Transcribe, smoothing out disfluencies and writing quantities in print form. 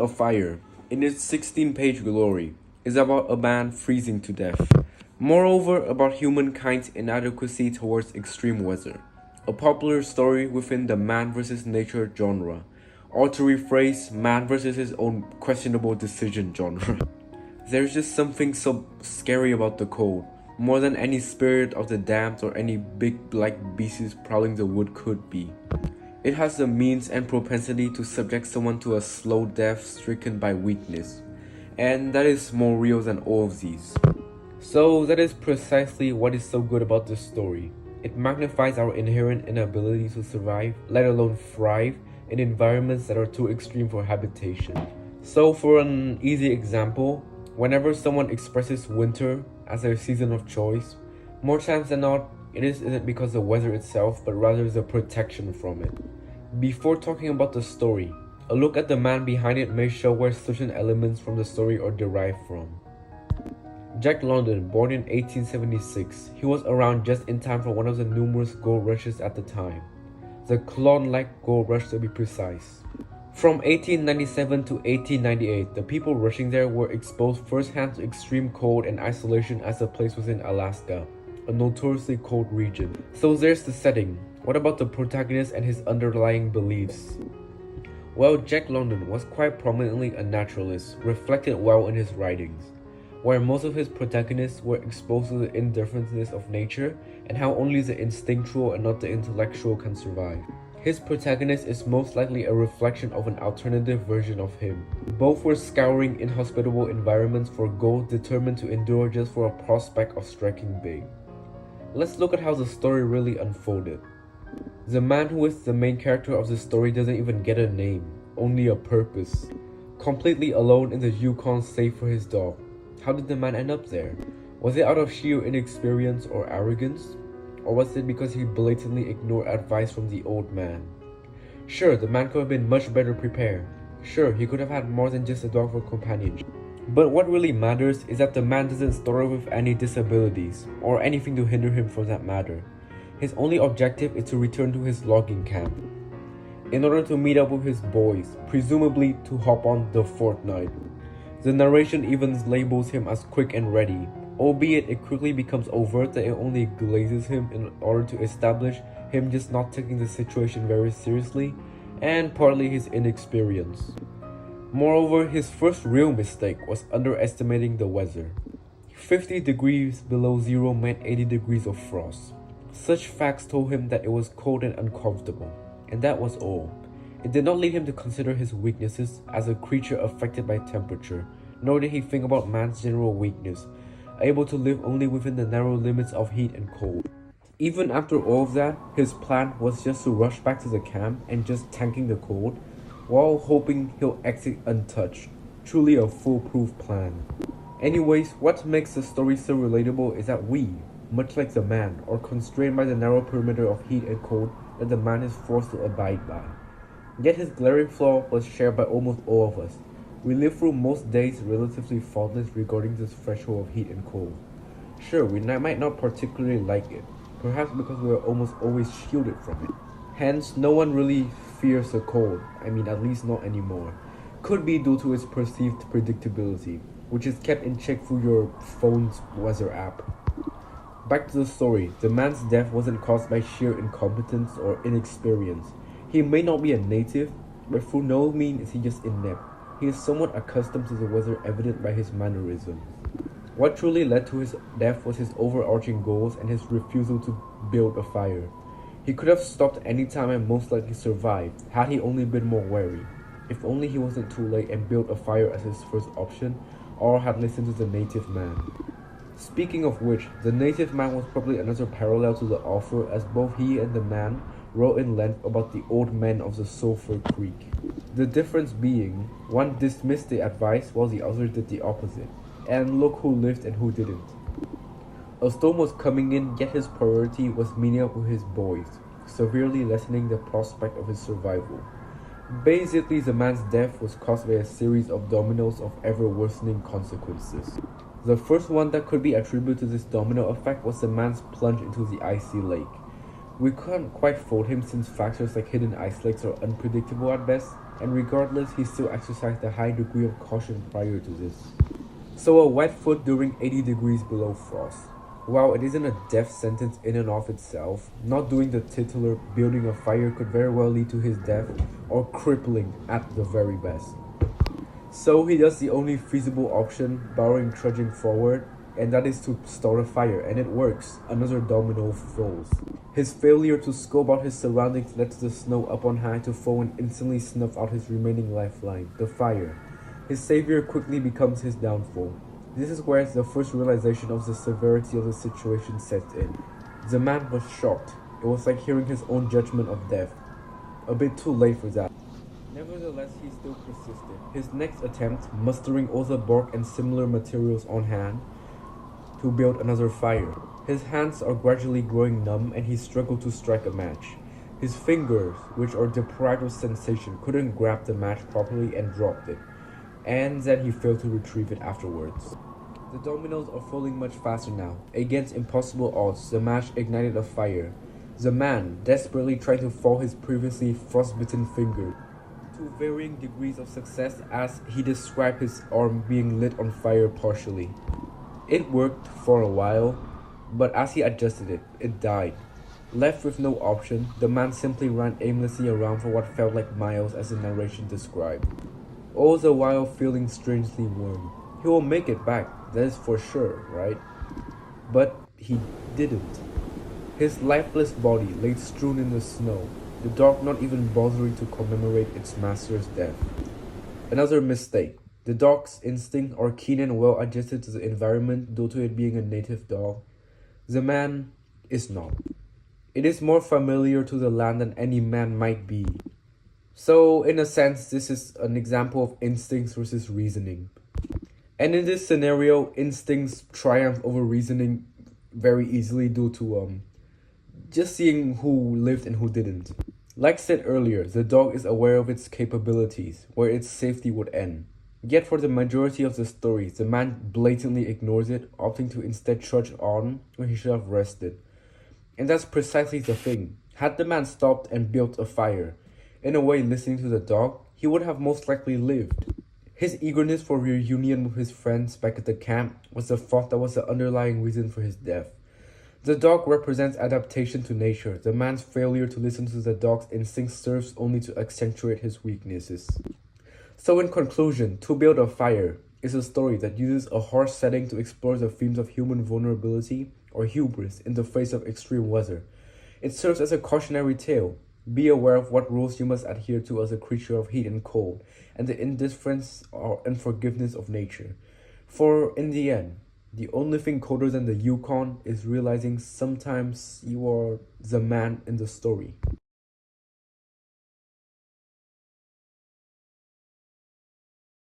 A Fire, in its 16-page glory, is about a man freezing to death. Moreover, about humankind's inadequacy towards extreme weather. A popular story within the man vs. nature genre, or to rephrase, man versus his own questionable decision genre. There's just something so scary about the cold, more than any spirit of the damned or any big black beasts prowling the wood could be. It has the means and propensity to subject someone to a slow death stricken by weakness, and that is more real than all of these. So that is precisely what is so good about this story. It magnifies our inherent inability to survive, let alone thrive, in environments that are too extreme for habitation. So for an easy example, whenever someone expresses winter as their season of choice, more times than not, it isn't because of the weather itself, but rather the protection from it. Before talking about the story, a look at the man behind it may show where certain elements from the story are derived from. Jack London, born in 1876, he was around just in time for one of the numerous gold rushes at the time. The Klondike Gold Rush to be precise. From 1897 to 1898, the people rushing there were exposed firsthand to extreme cold and isolation as the place was in Alaska, a notoriously cold region. So there's the setting. What about the protagonist and his underlying beliefs? Well, Jack London was quite prominently a naturalist, reflected well in his writings, where most of his protagonists were exposed to the indifferentness of nature and how only the instinctual and not the intellectual can survive. His protagonist is most likely a reflection of an alternative version of him. Both were scouring inhospitable environments for gold, determined to endure just for a prospect of striking big. Let's look at how the story really unfolded. The man who is the main character of the story doesn't even get a name, only a purpose. Completely alone in the Yukon save for his dog. How did the man end up there? Was it out of sheer inexperience or arrogance? Or was it because he blatantly ignored advice from the old man? Sure, the man could have been much better prepared. Sure, he could have had more than just a dog for companionship. But what really matters is that the man doesn't start with any disabilities, or anything to hinder him for that matter. His only objective is to return to his logging camp, in order to meet up with his boys, presumably to hop on the fortnight. The narration even labels him as quick and ready, albeit it quickly becomes overt that it only glazes him in order to establish him just not taking the situation very seriously, and partly his inexperience. Moreover, his first real mistake was underestimating the weather. 50 degrees below zero meant 80 degrees of frost. Such facts told him that it was cold and uncomfortable, and that was all. It did not lead him to consider his weaknesses as a creature affected by temperature, nor did he think about man's general weakness, able to live only within the narrow limits of heat and cold. Even after all of that, his plan was just to rush back to the camp and just tanking the cold, while hoping he'll exit untouched. Truly a foolproof plan. Anyways, what makes the story so relatable is that we, much like the man, are constrained by the narrow perimeter of heat and cold that the man is forced to abide by. Yet his glaring flaw was shared by almost all of us. We live through most days relatively faultless regarding this threshold of heat and cold. Sure, we might not particularly like it, perhaps because we are almost always shielded from it. Hence, no one really fears the cold, at least not anymore. Could be due to its perceived predictability, which is kept in check through your phone's weather app. Back to the story, the man's death wasn't caused by sheer incompetence or inexperience. He may not be a native, but through no means is he just inept. He is somewhat accustomed to the weather, evident by his mannerisms. What truly led to his death was his overarching goals and his refusal to build a fire. He could have stopped any time and most likely survived, had he only been more wary. If only he wasn't too late and built a fire as his first option, or had listened to the native man. Speaking of which, the native man was probably another parallel to the author, as both he and the man wrote in length about the old men of the Sulphur Creek. The difference being, one dismissed the advice while the other did the opposite. And look who lived and who didn't. A storm was coming in, yet his priority was meeting up with his boys, severely lessening the prospect of his survival. Basically, the man's death was caused by a series of dominoes of ever-worsening consequences. The first one that could be attributed to this domino effect was the man's plunge into the icy lake. We can't quite fault him since factors like hidden ice lakes are unpredictable at best, and regardless, he still exercised a high degree of caution prior to this. So a wet foot during 80 degrees below frost. While it isn't a death sentence in and of itself, not doing the titular building a fire could very well lead to his death or crippling at the very best. So he does the only feasible option, barring trudging forward, and that is to start a fire, and it works. Another domino falls. His failure to scope out his surroundings lets the snow up on high to fall and instantly snuff out his remaining lifeline, the fire. His savior quickly becomes his downfall. This is where the first realization of the severity of the situation sets in. The man was shocked. It was like hearing his own judgment of death. A bit too late for that. Nevertheless, he still persisted. His next attempt, mustering all the bark and similar materials on hand to build another fire. His hands are gradually growing numb and he struggled to strike a match. His fingers, which are deprived of sensation, couldn't grab the match properly and dropped it. And then he failed to retrieve it afterwards. The dominoes are falling much faster now. Against impossible odds, the match ignited a fire. The man, desperately trying to fall his previously frostbitten finger, to varying degrees of success as he described his arm being lit on fire partially. It worked for a while, but as he adjusted it, it died. Left with no option, the man simply ran aimlessly around for what felt like miles as the narration described, all the while feeling strangely warm. He will make it back, that is for sure, right? But he didn't. His lifeless body lay strewn in the snow, the dog not even bothering to commemorate its master's death. Another mistake. The dog's instincts are keen and well adjusted to the environment due to it being a native dog. The man is not. It is more familiar to the land than any man might be. So, in a sense, this is an example of instincts versus reasoning. And in this scenario, instincts triumph over reasoning very easily due to just seeing who lived and who didn't. Like said earlier, the dog is aware of its capabilities, where its safety would end. Yet for the majority of the story, the man blatantly ignores it, opting to instead trudge on when he should have rested. And that's precisely the thing. Had the man stopped and built a fire, in a way listening to the dog, he would have most likely lived. His eagerness for reunion with his friends back at the camp was the thought that was the underlying reason for his death. The dog represents adaptation to nature. The man's failure to listen to the dog's instincts serves only to accentuate his weaknesses. So in conclusion, To Build a Fire is a story that uses a harsh setting to explore the themes of human vulnerability or hubris in the face of extreme weather. It serves as a cautionary tale. Be aware of what rules you must adhere to as a creature of heat and cold, and the indifference or unforgiveness of nature. For in the end, the only thing colder than the Yukon is realizing sometimes you are the man in the story.